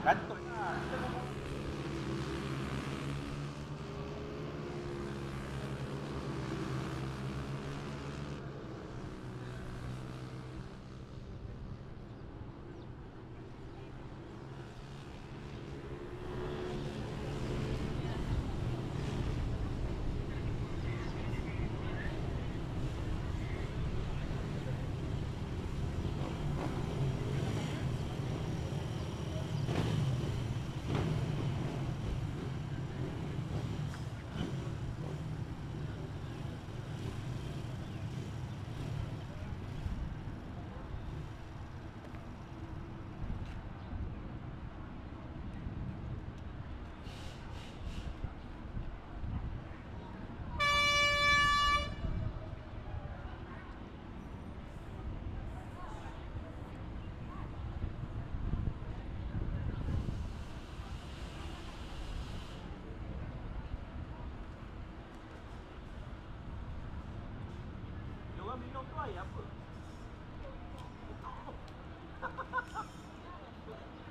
Katut lah. Diorang minum tu air apa?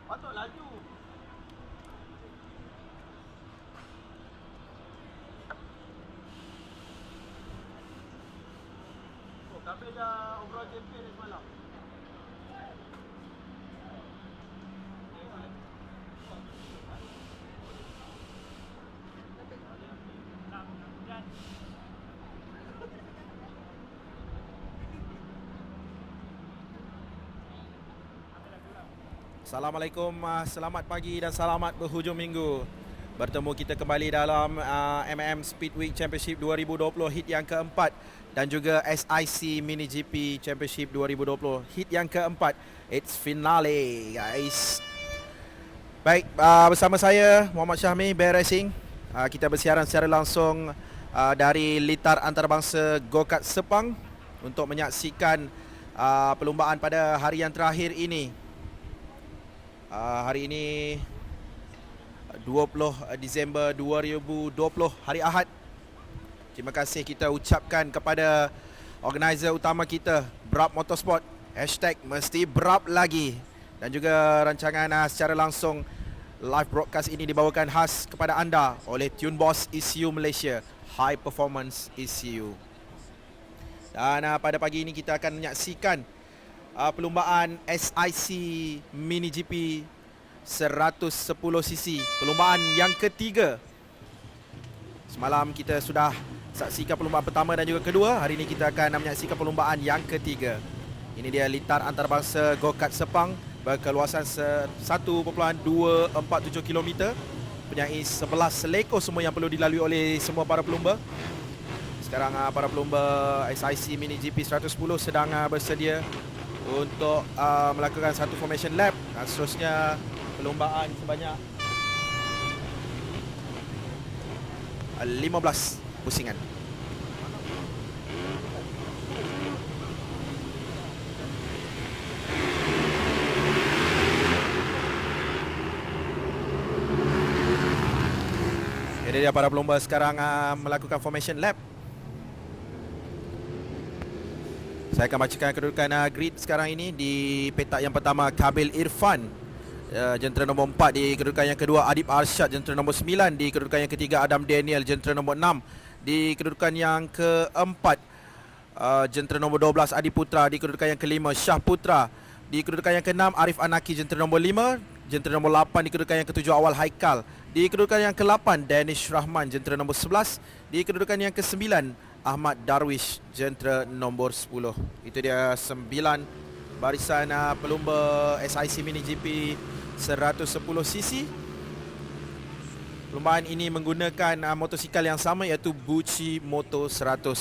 Patut laju. Oh, kami dah overall champion ni semalam. Assalamualaikum, selamat pagi dan selamat berhujung minggu. Bertemu kita kembali dalam Speed Week Championship 2020 hit yang keempat dan juga SIC Mini GP Championship 2020 hit yang keempat. It's finale, guys. Baik, bersama saya Muhammad Syahmi, Bear Racing. Kita bersiaran secara langsung dari litar antarabangsa Go-Kart Sepang untuk menyaksikan perlumbaan pada hari yang terakhir ini. Hari ini 20 Disember 2020, hari Ahad. Terima kasih kita ucapkan kepada organizer utama kita, Brab Motorsport. #mesti Brab lagi. Dan juga rancangan secara langsung live broadcast ini dibawakan khas kepada anda oleh Tune Boss ECU Malaysia, High Performance ECU. Dan pada pagi ini kita akan menyaksikan perlumbaan SIC Mini GP 110cc, perlumbaan yang ketiga. Semalam kita sudah saksikan perlumbaan pertama dan juga kedua. Hari ini kita akan menyaksikan perlumbaan yang ketiga. Ini dia litar antarabangsa Go-Kart Sepang berkeluasan 1.247 km, mempunyai 11 seleko semua yang perlu dilalui oleh semua para pelumba. Sekarang para pelumba SIC Mini GP 110 sedang bersedia untuk melakukan satu formation lap dan seterusnya perlumbaan sebanyak 15 pusingan. Jadi dia para pelumba sekarang melakukan formation lap. Saya akan bacakan kedudukan grid sekarang ini. Di petak yang pertama, Kabil Irfan, jentera nombor 4. Di kedudukan yang kedua, Adib Arsyad, jentera nombor 9. Di kedudukan yang ketiga, Adam Daniel, jentera nombor 6. Di kedudukan yang keempat, jentera nombor 12, Adi Putra. Di kedudukan yang kelima, Syah Putra. Di kedudukan yang keenam, Arif Anaki, jentera nombor 5. Jentera nombor 8 di kedudukan yang ketujuh, Awal Haikal. Di kedudukan yang ke-8, Danish Rahman, jentera nombor 11. Di kedudukan yang ke-9, Ahmad Darwish, jentera nombor 10. Itu dia 9 barisan pelumba SIC Mini GP 110cc. Perlumbaan ini menggunakan motosikal yang sama, iaitu Bucci Moto 110.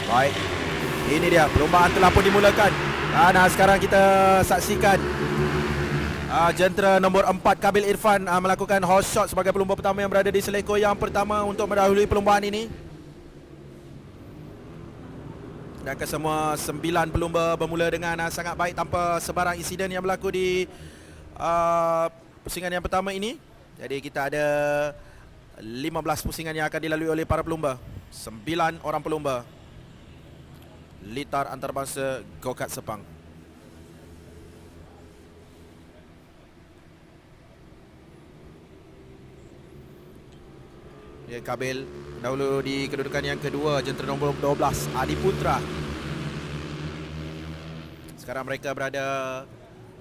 Baik, ini dia perlumbaan telah pun dimulakan. Dan sekarang kita saksikan Jentera nombor 4 Kabil Irfan melakukan horse shot sebagai pelumba pertama yang berada di selekor yang pertama untuk mendahului perlumbaan ini. Dan kesemua 9 pelumba bermula dengan sangat baik tanpa sebarang insiden yang berlaku di pusingan yang pertama ini. Jadi kita ada 15 pusingan yang akan dilalui oleh para pelumba. 9 orang pelumba. Litar antarabangsa Go-Kart Sepang. Ya, Kabil dahulu di kedudukan yang kedua, jentera nombor 12 Adiputra. Sekarang mereka berada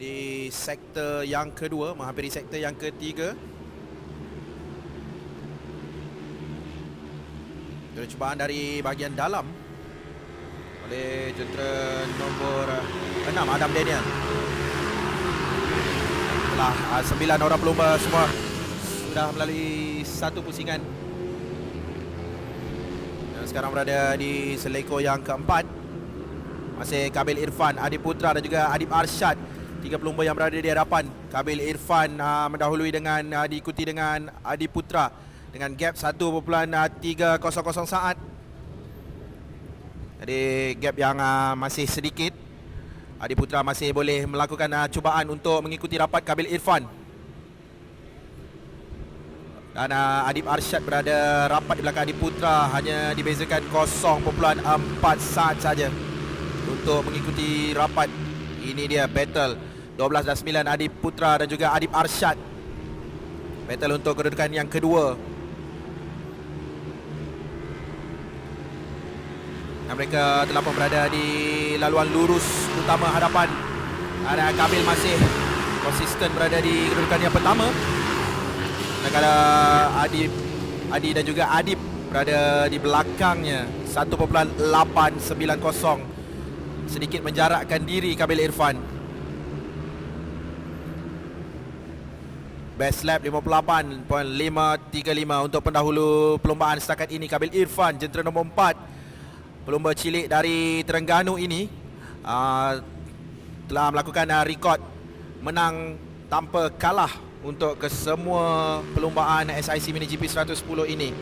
di sektor yang kedua, menghampiri sektor yang ketiga. Ada cubaan dari bahagian dalam oleh jentera nombor 6 Adam Daniel. Telah 9 orang pelumba semua sudah melalui satu pusingan. Sekarang berada di selekor yang keempat. Masih Kabil Irfan, Adib Putra dan juga Adib Arsyad. 3 pelumba yang berada di hadapan. Kabil Irfan mendahului dengan diikuti dengan Adib Putra dengan gap 1.300 saat. Jadi gap yang masih sedikit. Adib Putra masih boleh melakukan cubaan untuk mengikuti rapat Kabil Irfan. Dan Adib Arsyad berada rapat di belakang Adib Putra, hanya dibezakan 0.4 saat saja untuk mengikuti rapat. Ini dia battle 12 dan 9 Adib Putra dan juga Adib Arsyad. Battle untuk kedudukan yang kedua. Dan mereka telah pun berada di laluan lurus utama hadapan. Ada Kabil masih konsisten berada di kedudukan yang pertama. Manakala Adi dan juga Adib berada di belakangnya 1.890, sedikit menjarakkan diri Kabil Irfan. Best lap 58.535 untuk pendahulu perlombaan setakat ini. Kabil Irfan, jentera nombor 4, pelumba cilik dari Terengganu ini, telah melakukan rekod menang tanpa kalah untuk kesemua perlumbaan SIC Mini GP 110 ini.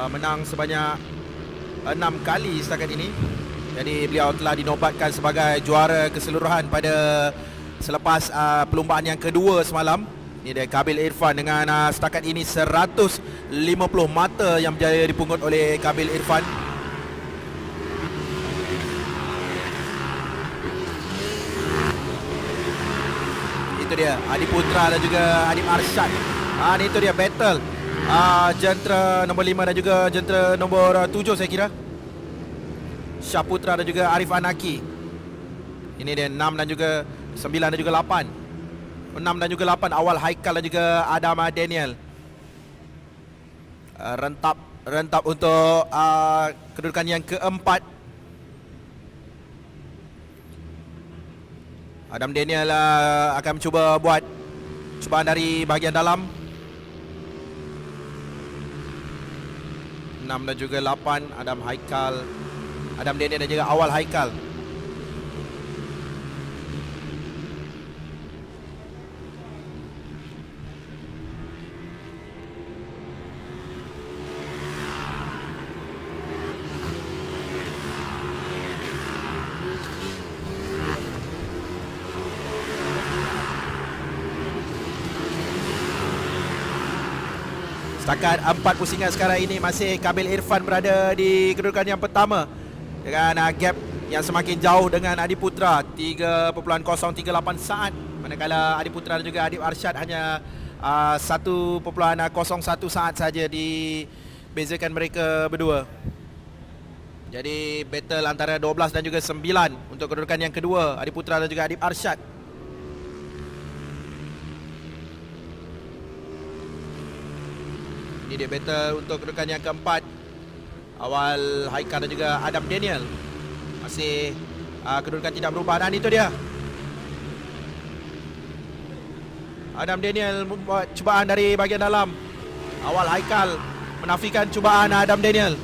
Menang sebanyak 6 kali setakat ini. Jadi beliau telah dinobatkan sebagai juara keseluruhan pada selepas perlumbaan yang kedua semalam. Ini dia Kabil Irfan dengan setakat ini 150 mata yang berjaya dipungut oleh Kabil Irfan. Itu dia Adib Putra dan juga Adib Arsyad. Itu dia battle jentera nombor 5 dan juga jentera nombor 7 saya kira. Syah Putra dan juga Arif Anaki. Ini dia 6 dan juga 9 dan juga 8. 6 dan juga 8 awal Haikal dan juga Adam Daniel. Rentap untuk kedudukan yang keempat. Adam Daniel akan mencuba buat cubaan dari bahagian dalam. 6 dan juga 8 Adam Daniel dan juga awal Haikal. Setakat 4 pusingan sekarang ini masih Kabil Irfan berada di kedudukan yang pertama dengan gap yang semakin jauh dengan Adib Putra 3.038 saat. Manakala Adib Putra dan juga Adib Arsyad hanya 1.01 saat saja dibezakan mereka berdua. Jadi battle antara 12 dan juga 9 untuk kedudukan yang kedua, Adib Putra dan juga Adib Arsyad. Ini dia battle untuk kedudukan yang keempat, awal Haikal dan juga Adam Daniel. Masih kedudukan tidak berubah. Dan itu dia Adam Daniel membuat cubaan dari bahagian dalam. Awal Haikal menafikan cubaan Adam Daniel.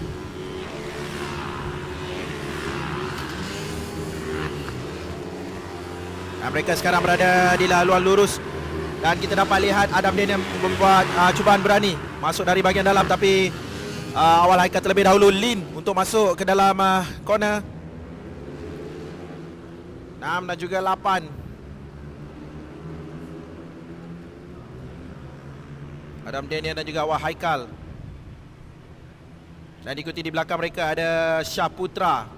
Dan mereka sekarang berada di laluan lurus. Dan kita dapat lihat Adam Daniel membuat cubaan berani masuk dari bahagian dalam, tapi awal Haikal terlebih dahulu lean untuk masuk ke dalam corner. 6 dan juga 8. Adam Daniel dan juga awal Haikal. Dan diikuti di belakang mereka ada Syah Putra,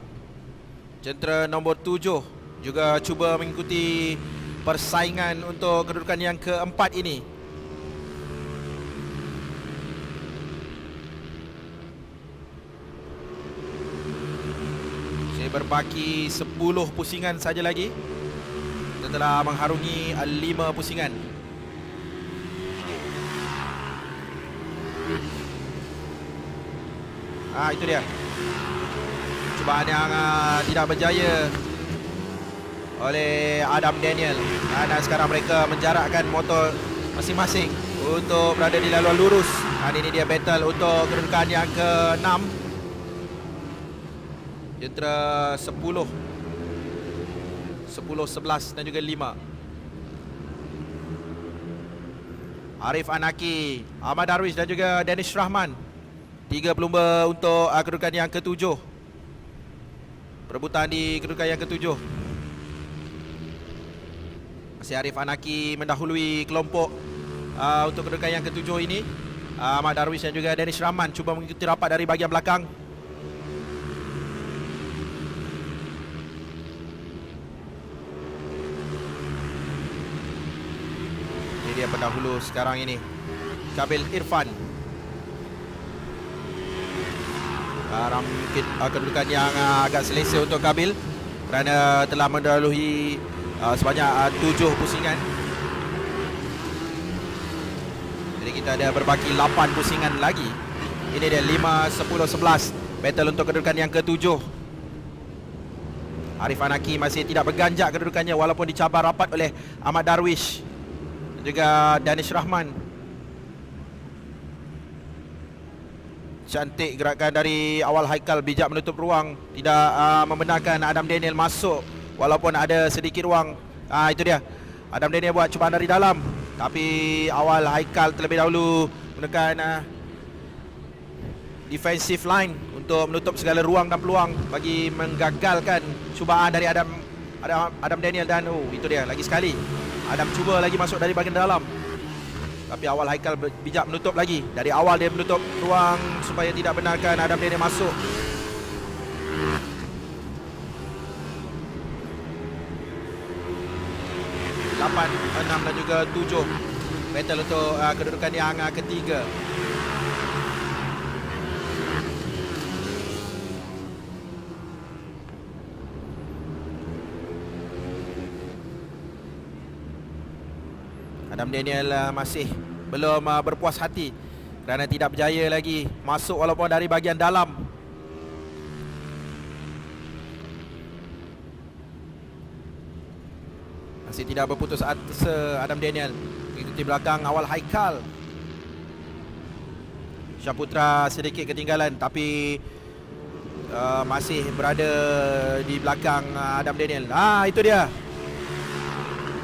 jentera nombor 7, juga cuba mengikuti persaingan untuk kedudukan yang keempat ini. Saya berbaki 10 pusingan saja lagi. Kita telah mengharungi 5 pusingan. Itu dia. Cubaan yang tidak berjaya oleh Adam Daniel. Dan sekarang mereka menjarakkan motor masing-masing untuk berada di laluan lurus. Dan ini dia battle untuk kedudukan yang ke-6. Jentera 10, 11 dan juga 5. Arif Anaki, Ahmad Darwish dan juga Danish Rahman. 3 pelumba untuk kedudukan yang ke-7. Perebutan di kedudukan yang ke-7. Masih Arif Anaki mendahului kelompok untuk kedudukan yang ke-7 ini. Ahmad Darwish dan juga Danish Rahman cuba mengikuti rapat dari bahagian belakang. Ini dia pendahulu sekarang ini, Kabil Irfan. Sekarang mungkin kedudukan yang agak selesa untuk Kabil kerana telah mendahului sebanyak 7 pusingan. Jadi kita ada berbaki 8 pusingan lagi. Ini dia 5, 10, 11. Battle untuk kedudukan yang ke-7. Arif Anaki masih tidak berganjak kedudukannya walaupun dicabar rapat oleh Ahmad Darwish dan juga Danish Rahman. Cantik gerakan dari awal Haikal, bijak menutup ruang, tidak membenarkan Adam Daniel masuk walaupun ada sedikit ruang. Itu dia, Adam Daniel buat cubaan dari dalam, tapi awal Haikal terlebih dahulu menekan defensive line untuk menutup segala ruang dan peluang bagi menggagalkan cubaan dari Adam Daniel. Dan itu dia, lagi sekali Adam cuba lagi masuk dari bahagian dalam, tapi awal Haikal bijak menutup lagi. Dari awal dia menutup ruang supaya tidak benarkan Adam Daniel masuk. Lapan, 6 dan juga 7. Battle untuk kedudukan yang ketiga. Adam Daniel masih belum berpuas hati kerana tidak berjaya lagi masuk walaupun dari bahagian dalam. Masih tidak berputus asa Adam Daniel. Ikuti belakang awal Haikal. Syah Putra sedikit ketinggalan tapi masih berada di belakang Adam Daniel. Itu dia.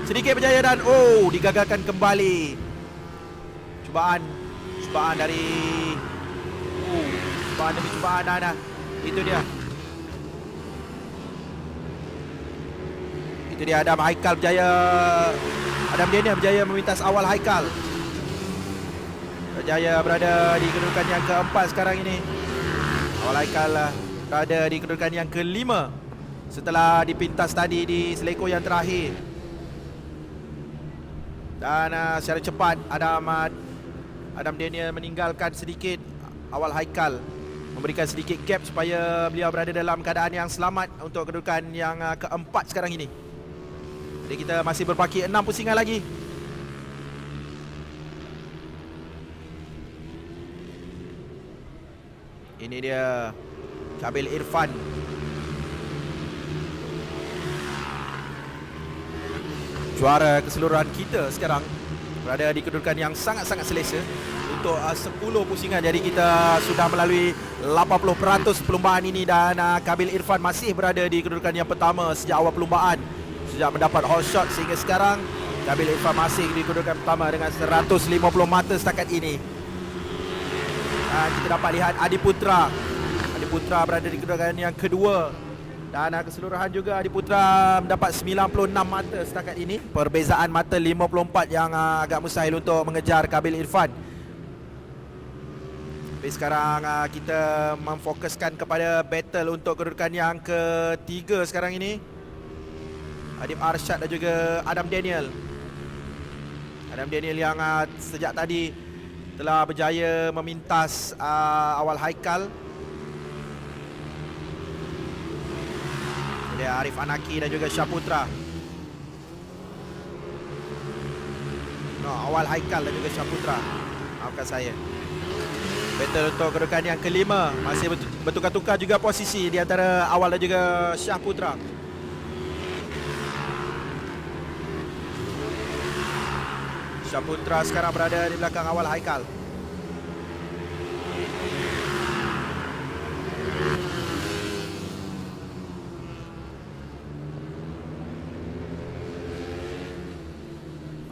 Sedikit berjaya dan digagalkan kembali. Cubaan dari cubaan demi cubaan. Itu dia. Itu dia, Adam Daniel berjaya memintas awal Haikal. Berjaya berada di kedudukan yang keempat sekarang ini. Awal Haikal berada di kedudukan yang kelima setelah dipintas tadi di selekor yang terakhir. Dan secara cepat Adam Daniel meninggalkan sedikit awal Haikal, memberikan sedikit gap supaya beliau berada dalam keadaan yang selamat untuk kedudukan yang keempat sekarang ini. Jadi kita masih berbaki 6 pusingan lagi. Ini dia Kabil Irfan. Juara keseluruhan kita sekarang berada di kedudukan yang sangat-sangat selesa untuk 10 pusingan. Jadi kita sudah melalui 80% perlumbaan ini dan Kabil Irfan masih berada di kedudukan yang pertama sejak awal perlumbaan. sejak mendapat hot shot sehingga sekarang. Kabil Irfan masih di kedudukan pertama dengan 150 mata setakat ini. Dan kita dapat lihat Adi Putra. Adi Putra berada di kedudukan yang kedua. Dan keseluruhan juga Adi Putra mendapat 96 mata setakat ini. Perbezaan mata 54 yang agak mustahil untuk mengejar Kabil Irfan. Tapi sekarang kita memfokuskan kepada battle untuk kedudukan yang ketiga sekarang ini. Adib Arsyad dan juga Adam Daniel. Adam Daniel yang sejak tadi telah berjaya memintas awal Haikal. Dia Arif Anaki dan juga Syaputra. Awal Haikal dan juga Syaputra. Maafkan saya. Battle untuk kedudukan yang kelima. Masih bertukar-tukar juga posisi di antara awal dan juga Syaputra. Syaputra sekarang berada di belakang awal Haikal.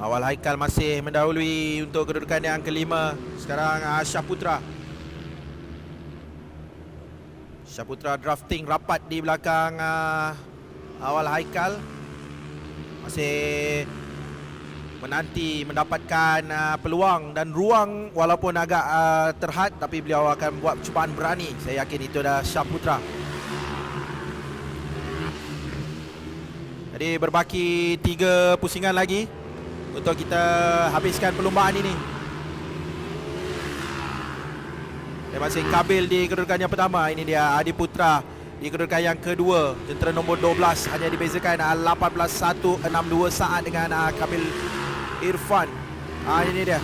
Awal Haikal masih mendahului untuk kedudukan yang kelima. Sekarang Syaputra. Syaputra drafting rapat di belakang awal Haikal. Masih menanti mendapatkan peluang dan ruang walaupun agak terhad, tapi beliau akan buat percubaan berani. Saya yakin itu adalah Syaputra. Jadi berbaki 3 pusingan lagi untuk kita habiskan perlumbaan ini. Dia masih Kabil di kedudukan yang pertama. Ini dia Adi Putra di kedudukan yang kedua. Jentera nombor 12 hanya dibezakan 18.162 saat dengan Kabil Irfan. Ini dia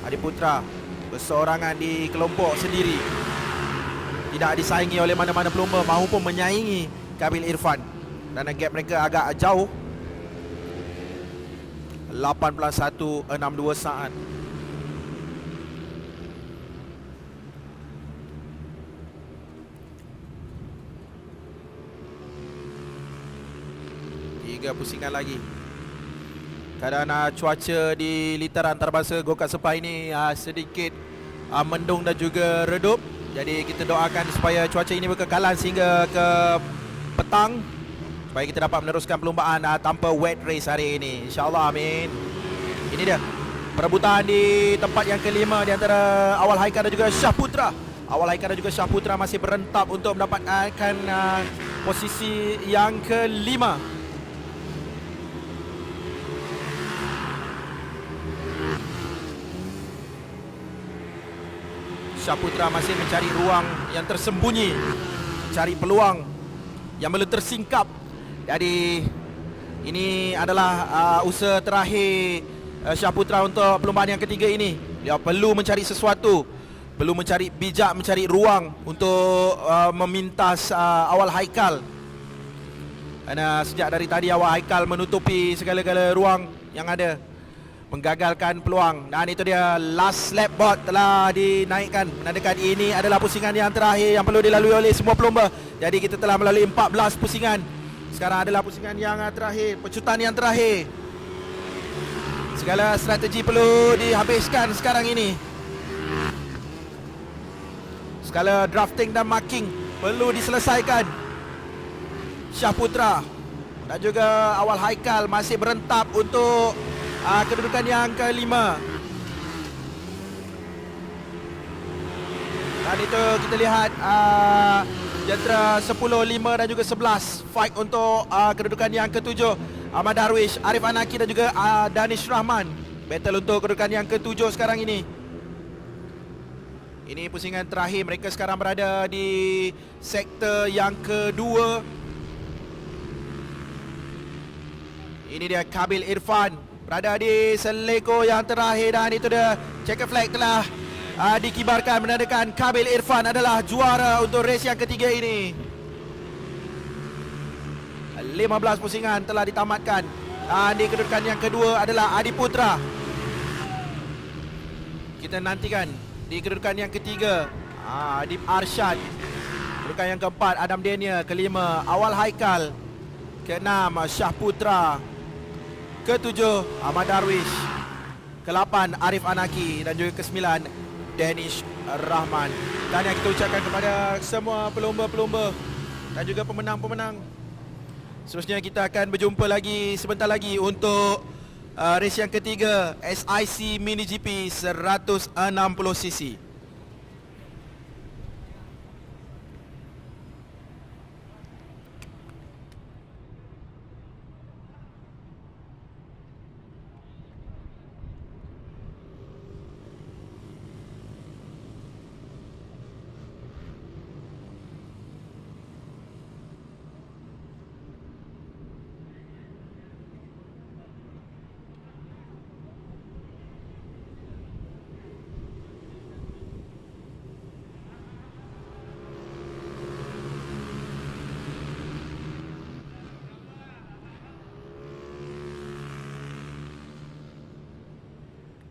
Adi Putra berseorangan di kelompok sendiri, tidak disaingi oleh mana-mana pelumba maupun menyaingi Kabil Irfan. Dan gap mereka agak jauh, 18.162 saat. Tiga pusingan lagi. Keadaan cuaca di litaran antarabangsa Go Kart Sepah ini sedikit mendung dan juga redup. Jadi kita doakan supaya cuaca ini berkekalan sehingga ke petang, supaya kita dapat meneruskan perlumbaan tanpa wet race hari ini. InsyaAllah, amin. Ini dia perebutan di tempat yang kelima di antara awal Haikal dan juga Syaputra. Awal Haikal dan juga Syaputra masih berentap untuk mendapatkan posisi yang kelima. Syaputra masih mencari ruang yang tersembunyi, cari peluang yang belum tersingkap. Jadi ini adalah usaha terakhir Syaputra untuk perlumbaan yang ketiga ini. Dia perlu mencari sesuatu, perlu mencari bijak, mencari ruang untuk memintas awal Haikal. Karena sejak dari tadi awal Haikal menutupi segala-gala ruang yang ada, menggagalkan peluang. Dan itu dia, last lap board telah dinaikkan, menandakan ini adalah pusingan yang terakhir yang perlu dilalui oleh semua pelumba. Jadi kita telah melalui 14 pusingan. Sekarang adalah pusingan yang terakhir, pecutan yang terakhir. Segala strategi perlu dihabiskan sekarang ini. Segala drafting dan marking perlu diselesaikan. Syaputra dan juga awal Haikal masih berentap untuk kedudukan yang kelima. Dan itu kita lihat jentera 10, 5 dan juga 11 fight untuk kedudukan yang ketujuh. Ahmad Darwish, Arif Anaki dan juga Danish Rahman battle untuk kedudukan yang ketujuh sekarang ini. Ini pusingan terakhir. Mereka sekarang berada di sektor yang kedua. Ini dia Kabil Irfan berada di seleko yang terakhir. Dan itu dia, checker flag telah dikibarkan menandakan Kabil Irfan adalah juara untuk race yang ketiga ini. 15 pusingan telah ditamatkan. Dan di kedudukan yang kedua adalah Adi Putra. Kita nantikan di kedudukan yang ketiga Adib Arsyad. Kedudukan yang keempat Adam Daniel. Kelima Awal Haikal. Ke-6 Syah Putra. Ke-7 Ahmad Darwish. Ke-8 Arif Anaki. Dan juga ke-9 Danish Rahman. Dan yang kita ucapkan kepada semua pelumba-pelumba dan juga pemenang-pemenang. Seterusnya kita akan berjumpa lagi sebentar lagi untuk race yang ketiga, SIC Mini GP 160cc.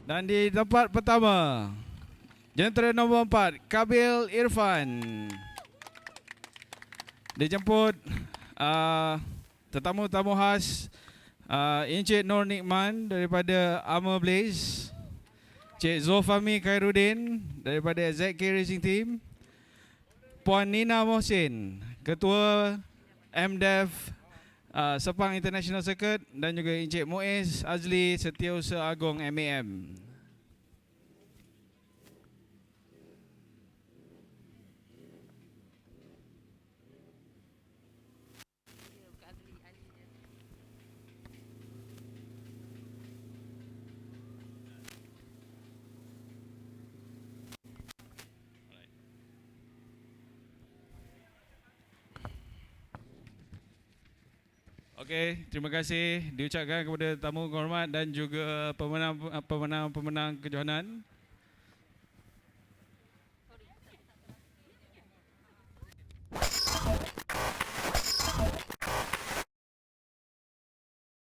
Dan di tempat pertama, jentera nombor 4, Kabil Irfan. Dijemput tetamu-tetamu khas Encik Nur Nikman daripada Armour Blaze, Cik Zulfami Khairuddin daripada ZK Racing Team, Puan Nina Mohsin, Ketua MDEF Sepang International Circuit, dan juga Encik Muiz Azli, Setiausaha Agong MAM. Okey, terima kasih diucapkan kepada tamu kehormat dan juga pemenang-pemenang kejohanan.